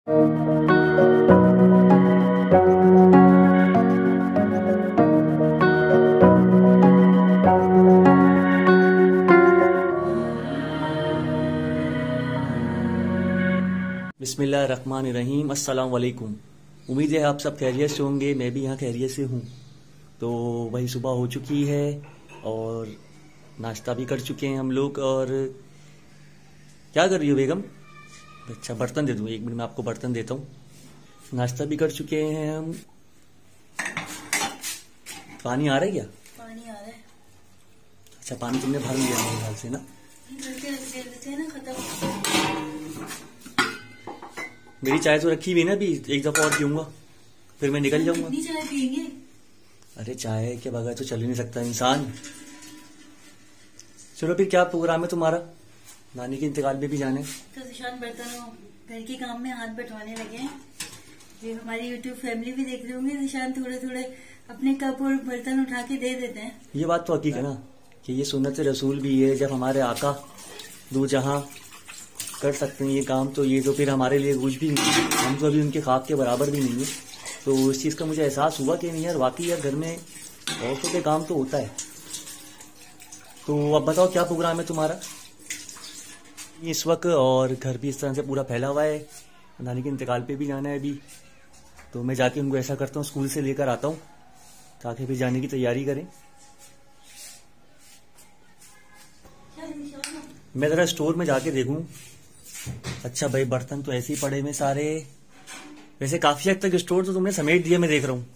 बिस्मिल्लाहिर्रहमानिर्रहीम। अस्सलाम वालेकुम। उम्मीद है आप सब खैरियत से होंगे। मैं भी यहाँ खैरियत से हूँ। तो वही सुबह हो चुकी है और नाश्ता भी कर चुके हैं हम लोग। और क्या कर रही हो बेगम? अच्छा, बर्तन दे दूँ, 1 मिनट में आपको बर्तन देता हूँ। नाश्ता भी कर चुके हैं हम। पानी आ रहा है क्या? पानी आ रहा है। अच्छा, पानी तुमने भर लिया मेरे ख्याल से ना? मेरी चाय तो रखी हुई है ना, अभी एक दफा और पीऊंगा फिर मैं निकल जाऊंगा। कितनी चाय पियेंगे? अरे चाय के बगैर तो चल ही नहीं सकता इंसान। चलो फिर, क्या प्रोग्राम है तुम्हारा? नानी के इंतकाल में भी जाने। तो निशान बर्तनों घर के काम में हाथ बटवाने लगे हैं। ये हमारी यूट्यूब फैमिली भी देख रहे होंगे। निशान थोड़े थोड़े अपने कप और बर्तन उठा के दे देते हैं। ये बात तो हकीकत है ना कि ये सुन्नत रसूल भी है। जब हमारे आका दो जहां कर सकते हैं ये काम, तो ये तो फिर हमारे लिए कुछ भी नहीं। हम तो अभी उनके ख्वाब के बराबर भी नहीं है। तो इस चीज़ का मुझे एहसास हुआ कि नहीं यार, वाकई यार घर में औरतों के काम तो होता है। तो अब बताओ क्या प्रोग्राम है तुम्हारा इस वक्त? और घर भी इस तरह से पूरा फैला हुआ है। नानी के इंतकाल पे भी जाना है अभी। तो मैं जाके उनको ऐसा करता हूँ, स्कूल से लेकर आता हूँ ताकि फिर जाने की तैयारी करें। मैं ज़रा स्टोर में जाके देखूं। अच्छा भाई, बर्तन तो ऐसे ही पड़े में सारे। वैसे काफी हद तक स्टोर तो तुमने समेट दिया, मैं देख रहा हूँ।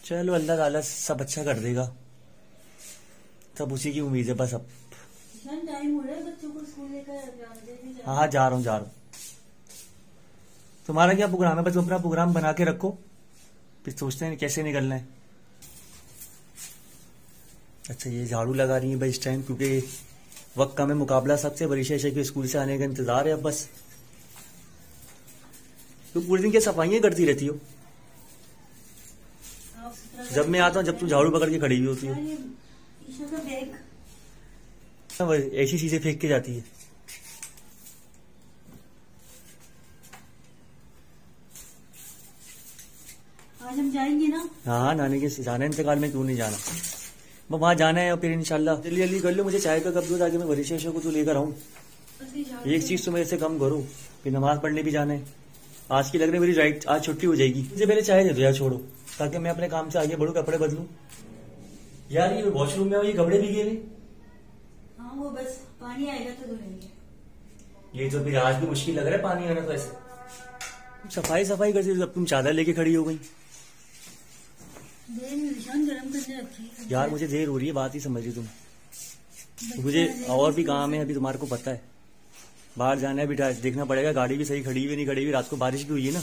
चलो, अल्लाह ताला सब अच्छा कर देगा। सब उसी की उम्मीद है बस। अब टाइम हो रहा है बच्चों को स्कूल लेकर। हाँ, जा रहा हूँ। तुम्हारा क्या प्रोग्राम है? बस तुम अपना प्रोग्राम बना के रखो, फिर सोचते हैं कैसे निकलना है। अच्छा, ये झाड़ू लगा रही है भाई इस टाइम, क्योंकि वक्त कम है। मुकाबला सबसे बड़ी शय के स्कूल से आने का इंतजार है अब बस। तुम पूरे दिन क्या सफाइयां करती रहती हो? जब मैं आता हूँ, जब तुम झाड़ू पकड़ के खड़ी हुई होती हो, ऐसी चीजें फेंक के जाती है। आज हम जाएंगे ना? हाँ, नानी के जाना इंतकाल में, क्यों नहीं जाना। मैं वहां जाना है और फिर इंशाल्लाह जल्दी जल्दी कर लो। मुझे चाय का कप दो ताकि मैं वरिशा को तो लेकर आऊँ। एक चीज तो मेरे से कम करो, फिर नमाज पढ़ने भी जाना है। आज की लग रही मेरी राइट आज छुट्टी हो जाएगी। मुझे पहले चाय दे दो यार, छोड़ो, ताकि मैं अपने काम से आगे बढ़ू, कपड़े बदलूं। यार ये वॉशरूम में ये कपड़े भीगे हुए। हाँ, वो बस पानी आएगा तो धोएंगे। ये तो फिर आज भी मुश्किल लग रहा है पानी आना। तो ऐसे सफाई करती हो, अब तुम चादर लेके खड़ी हो गई। निशान गरम करने रखी है। यार मुझे देर हो रही है, बात ही समझ रही तुम। मुझे और भी काम है अभी, तुम्हारे को पता है। बाहर जाना है बेटा, देखना पड़ेगा गाड़ी भी सही खड़ी हुई नहीं खड़ी हुई। रात को बारिश भी हुई है ना,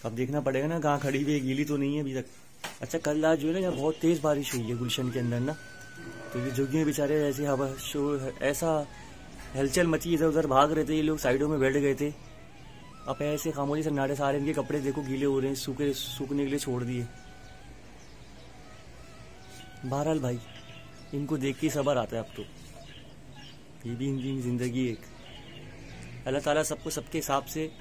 अब देखना पड़ेगा ना कहाँ खड़ी हुई है, गीली तो नहीं है अभी तक। अच्छा, कल आज जो है ना यहाँ बहुत तेज बारिश हुई है गुलशन के अंदर ना। तो ये जोगी बेचारे ऐसे हवा शोर ऐसा हलचल मची, इधर उधर भाग रहे थे ये लोग, साइडों में बैठ गए थे। अब ऐसे खामोशी सन्नाटे सारे इनके कपड़े देखो गीले हो रहे हैं, सूखने के लिए छोड़ दिए। बहरहाल भाई, इनको देख के सबर आता है अब तो। ये भी इनकी जिंदगी एक। अल्लाह ताला सबको सबके हिसाब से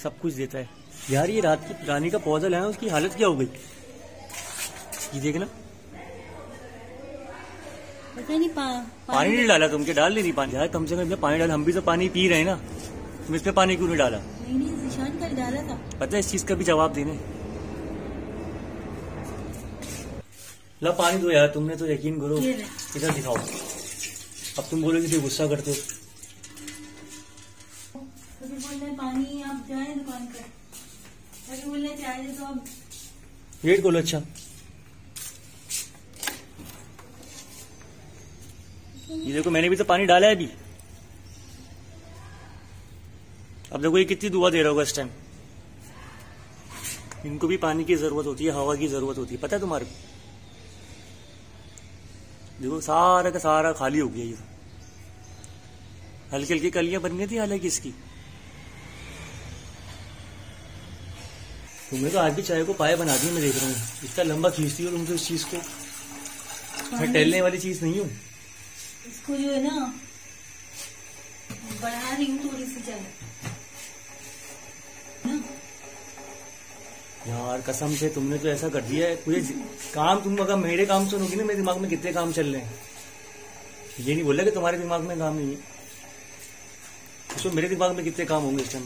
सब कुछ देता है। यार ये रात की रानी का पौधा लाया, उसकी हालत क्या हो गई? ये देखना, पता नहीं पानी नहीं डाला तुम? क्या डाल नहीं रही पानी? यार कम से कम इसमें पानी डाल, हम भी तो पानी पी रहे हैं ना। तुम इसमें पानी क्यों नहीं डाला? नहीं, निशान कल डाला था। पता है, इस चीज का भी जवाब देने। ला पानी दो यार, तुमने तो यकीन करो। इधर दिखाओ। अब तुम बोलोगे कि गुस्सा करते हो। कभी बोल रहे पानी, आप जाए दुकान पर। कभी बोल रहे चाय दे तो आप वेट खोलो। अच्छा, ये देखो मैंने भी तो पानी डाला है अभी। अब देखो ये कितनी दुआ दे रहा होगा इस टाइम। इनको भी पानी की जरूरत होती है, हवा की जरूरत होती है, पता है तुम्हारे को? देखो सारा का सारा खाली हो गया। ये हल्की हल्की कलियां बन गई थी हालांकि इसकी। तुमने तो आज भी चाय को पाए बना दी, मैं देख रहा हूँ। इतना लंबा खींचती हो तुम तो इस चीज को। मैं टहलने वाली चीज नहीं हूँ। इसको जो है ना बढ़ा रही हूँ थोड़ी सी चाय ना। यार कसम से तुमने तो ऐसा कर दिया है पूरे काम। तुम अगर मेरे काम सुनोगी ना, मेरे दिमाग में कितने काम चल रहे हैं। ये नहीं बोला कि तुम्हारे दिमाग में काम नहीं है, तो मेरे दिमाग में कितने काम होंगे इस टाइम।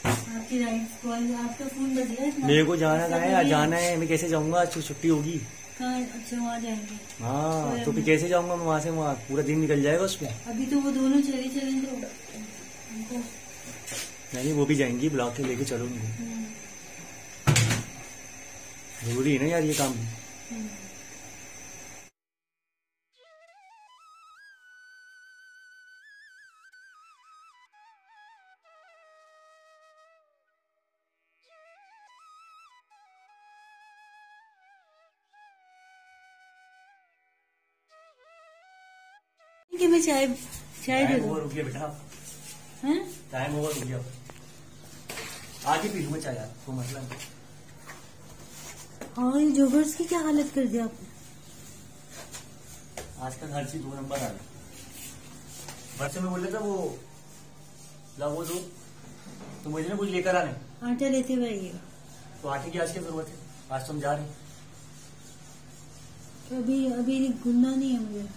आपकी कॉल, आपका फोन बज गया। मेरे को जाना है, मैं कैसे जाऊंगा? आज छुट्टी होगी। कहाँ? अच्छा वहाँ जाएंगे। हाँ तो फिर कैसे जाऊंगा मैं वहाँ से? वहाँ पूरा दिन निकल जाएगा उसमें। अभी तो वो दोनों चले तो उनको नहीं, वो भी जाएंगी, बुला के लेके चलो उनको। जरूरी है ना यार ये काम। कि मैं चाय दे दूँ? रुकिए बेटा, हैं? टाइम होगा, रुकिए। आज ही पी लूंगा चाय यार, कोई मतलब नहीं। हाँ, ये जोगर्स की क्या हालत कर दी आपने? आजकल हर चीज 2 नंबर आ रही। बच्चे में बोल रहे था वो वो दो, तो मुझे ना कुछ लेकर आने। आटा लेते हुए आइएगा। तो आटे की आज क्या जरूरत है? आज तो हम जा रहे हैं। अभी गुनना नहीं है मुझे।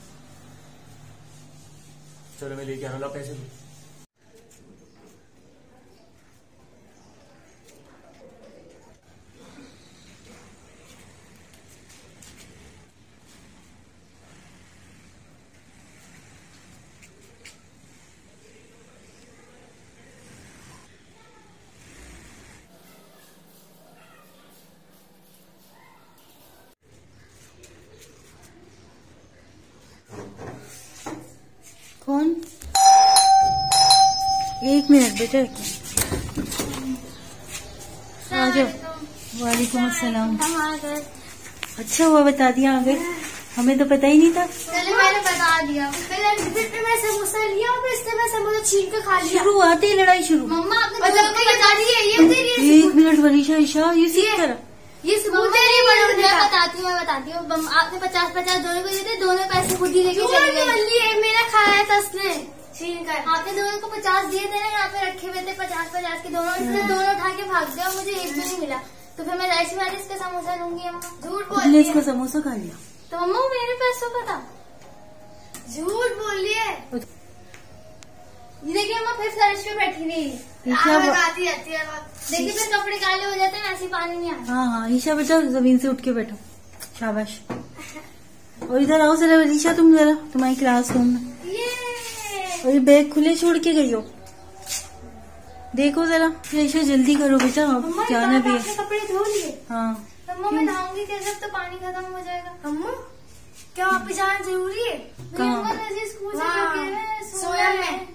चलो मैं लेके आ रहा हूँ, पैसे दो। कौन? 1 मिनट बेटा, आ जाओ। वालेकुम अस्सलाम। अच्छा हुआ बता दिया, आ गए। हमें तो पता ही नहीं था। पहले मैंने बता दिया। पहले मैं समोसा लिया और फिर इससे मैं समोसा छीन के खा लिया। शुरू आते ही लड़ाई शुरू। मम्मा आपने बता दी है ये। 1 मिनट वनीशा, ईशा ये सीख कर ये सबूत है। मैं बताती हूँ। आपने 50-50 दोनों को दिए थे, दोनों पैसे खुद ही लेके चले गए। मेरा खाया था उसने छीन कर। आपने दोनों को 50 दिए थे ना, यहाँ पे रखे हुए थे 50-50 के दोनों। इसने दोनों उठा के भाग गया और मुझे एक भी नहीं मिला। तो फिर मैं ऐसी बात इसका समोसा लूंगी। अम्मा झूठ बोल रही है। इसका समोसा खा लिया तो अम्मा मेरे पैसों का था। झूठ बोल रही है। ये देखिए अम्मा फिर फर्श पे बैठी रही। बताती रहती है। देखिए फिर कपड़े काले हो जाते हैं, ऐसे पानी नहीं आता। हाँ, ईशा बेटा जमीन से उठ के बैठो, शाबाश। और इधर आओ जरा ईशा, तुम जरा तुम्हारी क्लासरूम में। और ये बैग खुले छोड़ के गई हो, देखो जरा। ईशा जल्दी करो बेटा, जाना भी है। कपड़े धो लिए? हाँ। अम्मा मैं नहाऊंगी कैसे? अब तो पानी खत्म हो जाएगा। अम्मा क्या वापस जाना जरूरी है? स्कूल से सोया में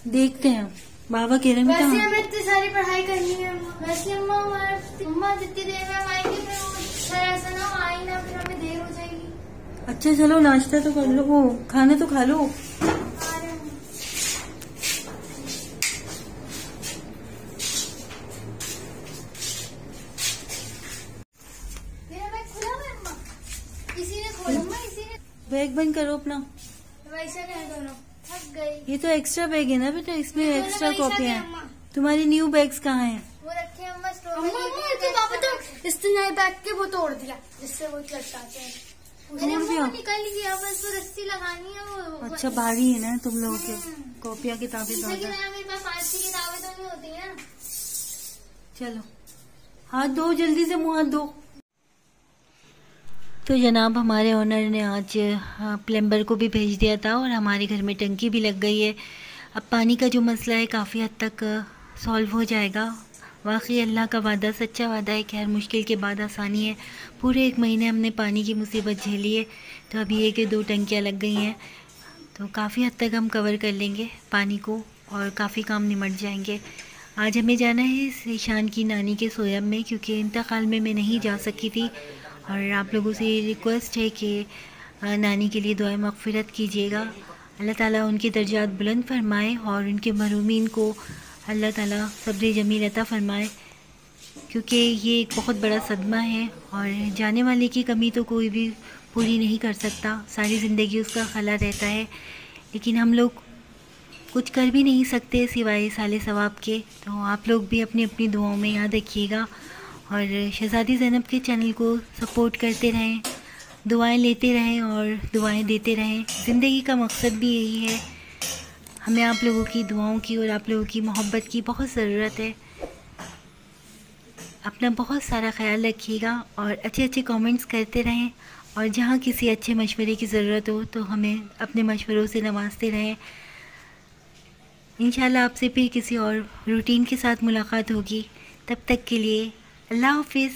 देखते हैं, बाबा कह रहे हैं वैसे हमें इतनी सारी पढ़ाई करनी है। वैसे अम्मा जितनी देर में हम आएंगे फिर ऐसा ना आई ना, फिर हमें देर हो जाएगी। अच्छा चलो नाश्ता तो कर लो, वो खाना तो खा लो। मेरा बैग खुला हुआ है अम्मा, इसी ने खोला। अम्मा इसी ने बैग बंद करो अपना। वैसे नहीं, दोनों थक गई। ये तो एक्स्ट्रा बैग है ना बेटा, इसमें एक्स्ट्रा कॉपियाँ हैं। तुम्हारी न्यू बैग्स कहाँ हैं? वो रखे अम्मा स्टोर में। पापा तो इस नए बैग के वो तोड़ दिया, जिससे वो लटकाते हैं। निकल गया, बस वो रस्सी लगानी है। वो अच्छा भारी है ना तुम लोगों के कॉपियाँ किताबें। मेरे पास 5 की किताबें तो नहीं होती है। चलो हाथ धो, जल्दी से मुँह हाथ धो। तो जनाब हमारे ओनर ने आज प्लम्बर को भी भेज दिया था और हमारे घर में टंकी भी लग गई है। अब पानी का जो मसला है काफ़ी हद तक सॉल्व हो जाएगा। वाकई अल्लाह का वादा सच्चा वादा है कि हर मुश्किल के बाद आसानी है। पूरे 1 महीने हमने पानी की मुसीबत झेली है, तो अभी 1 या 2 टंकियाँ लग गई हैं, तो काफ़ी हद तक हम कवर कर लेंगे पानी को और काफ़ी काम निमट जाएंगे। आज हमें जाना है ईशान की नानी के सोयब में, क्योंकि इंतकाल में मैं नहीं जा सकी थी। और आप लोगों से रिक्वेस्ट है कि नानी के लिए दुआ मग़फ़िरत कीजिएगा। अल्लाह ताला उनके दर्जात बुलंद फरमाए और उनके महरूमीन को अल्लाह ताला सब्र जमील अता फरमाए, क्योंकि ये एक बहुत बड़ा सदमा है और जाने वाले की कमी तो कोई भी पूरी नहीं कर सकता। सारी ज़िंदगी उसका खला रहता है, लेकिन हम लोग कुछ कर भी नहीं सकते सिवाय साले सवाब के। तो आप लोग भी अपनी अपनी दुआओं में याद रखिएगा और शहज़ादी ज़ैनब के चैनल को सपोर्ट करते रहें, दुआएं लेते रहें और दुआएं देते रहें। ज़िंदगी का मकसद भी यही है। हमें आप लोगों की दुआओं की और आप लोगों की मोहब्बत की बहुत ज़रूरत है। अपना बहुत सारा ख्याल रखिएगा और अच्छे अच्छे कमेंट्स करते रहें, और जहाँ किसी अच्छे मशवरे की ज़रूरत हो तो हमें अपने मशवरों से नवाजते रहें। इंशाल्लाह आपसे फिर किसी और रूटीन के साथ मुलाकात होगी। तब तक के लिए अल्लाह हाफ़िज़।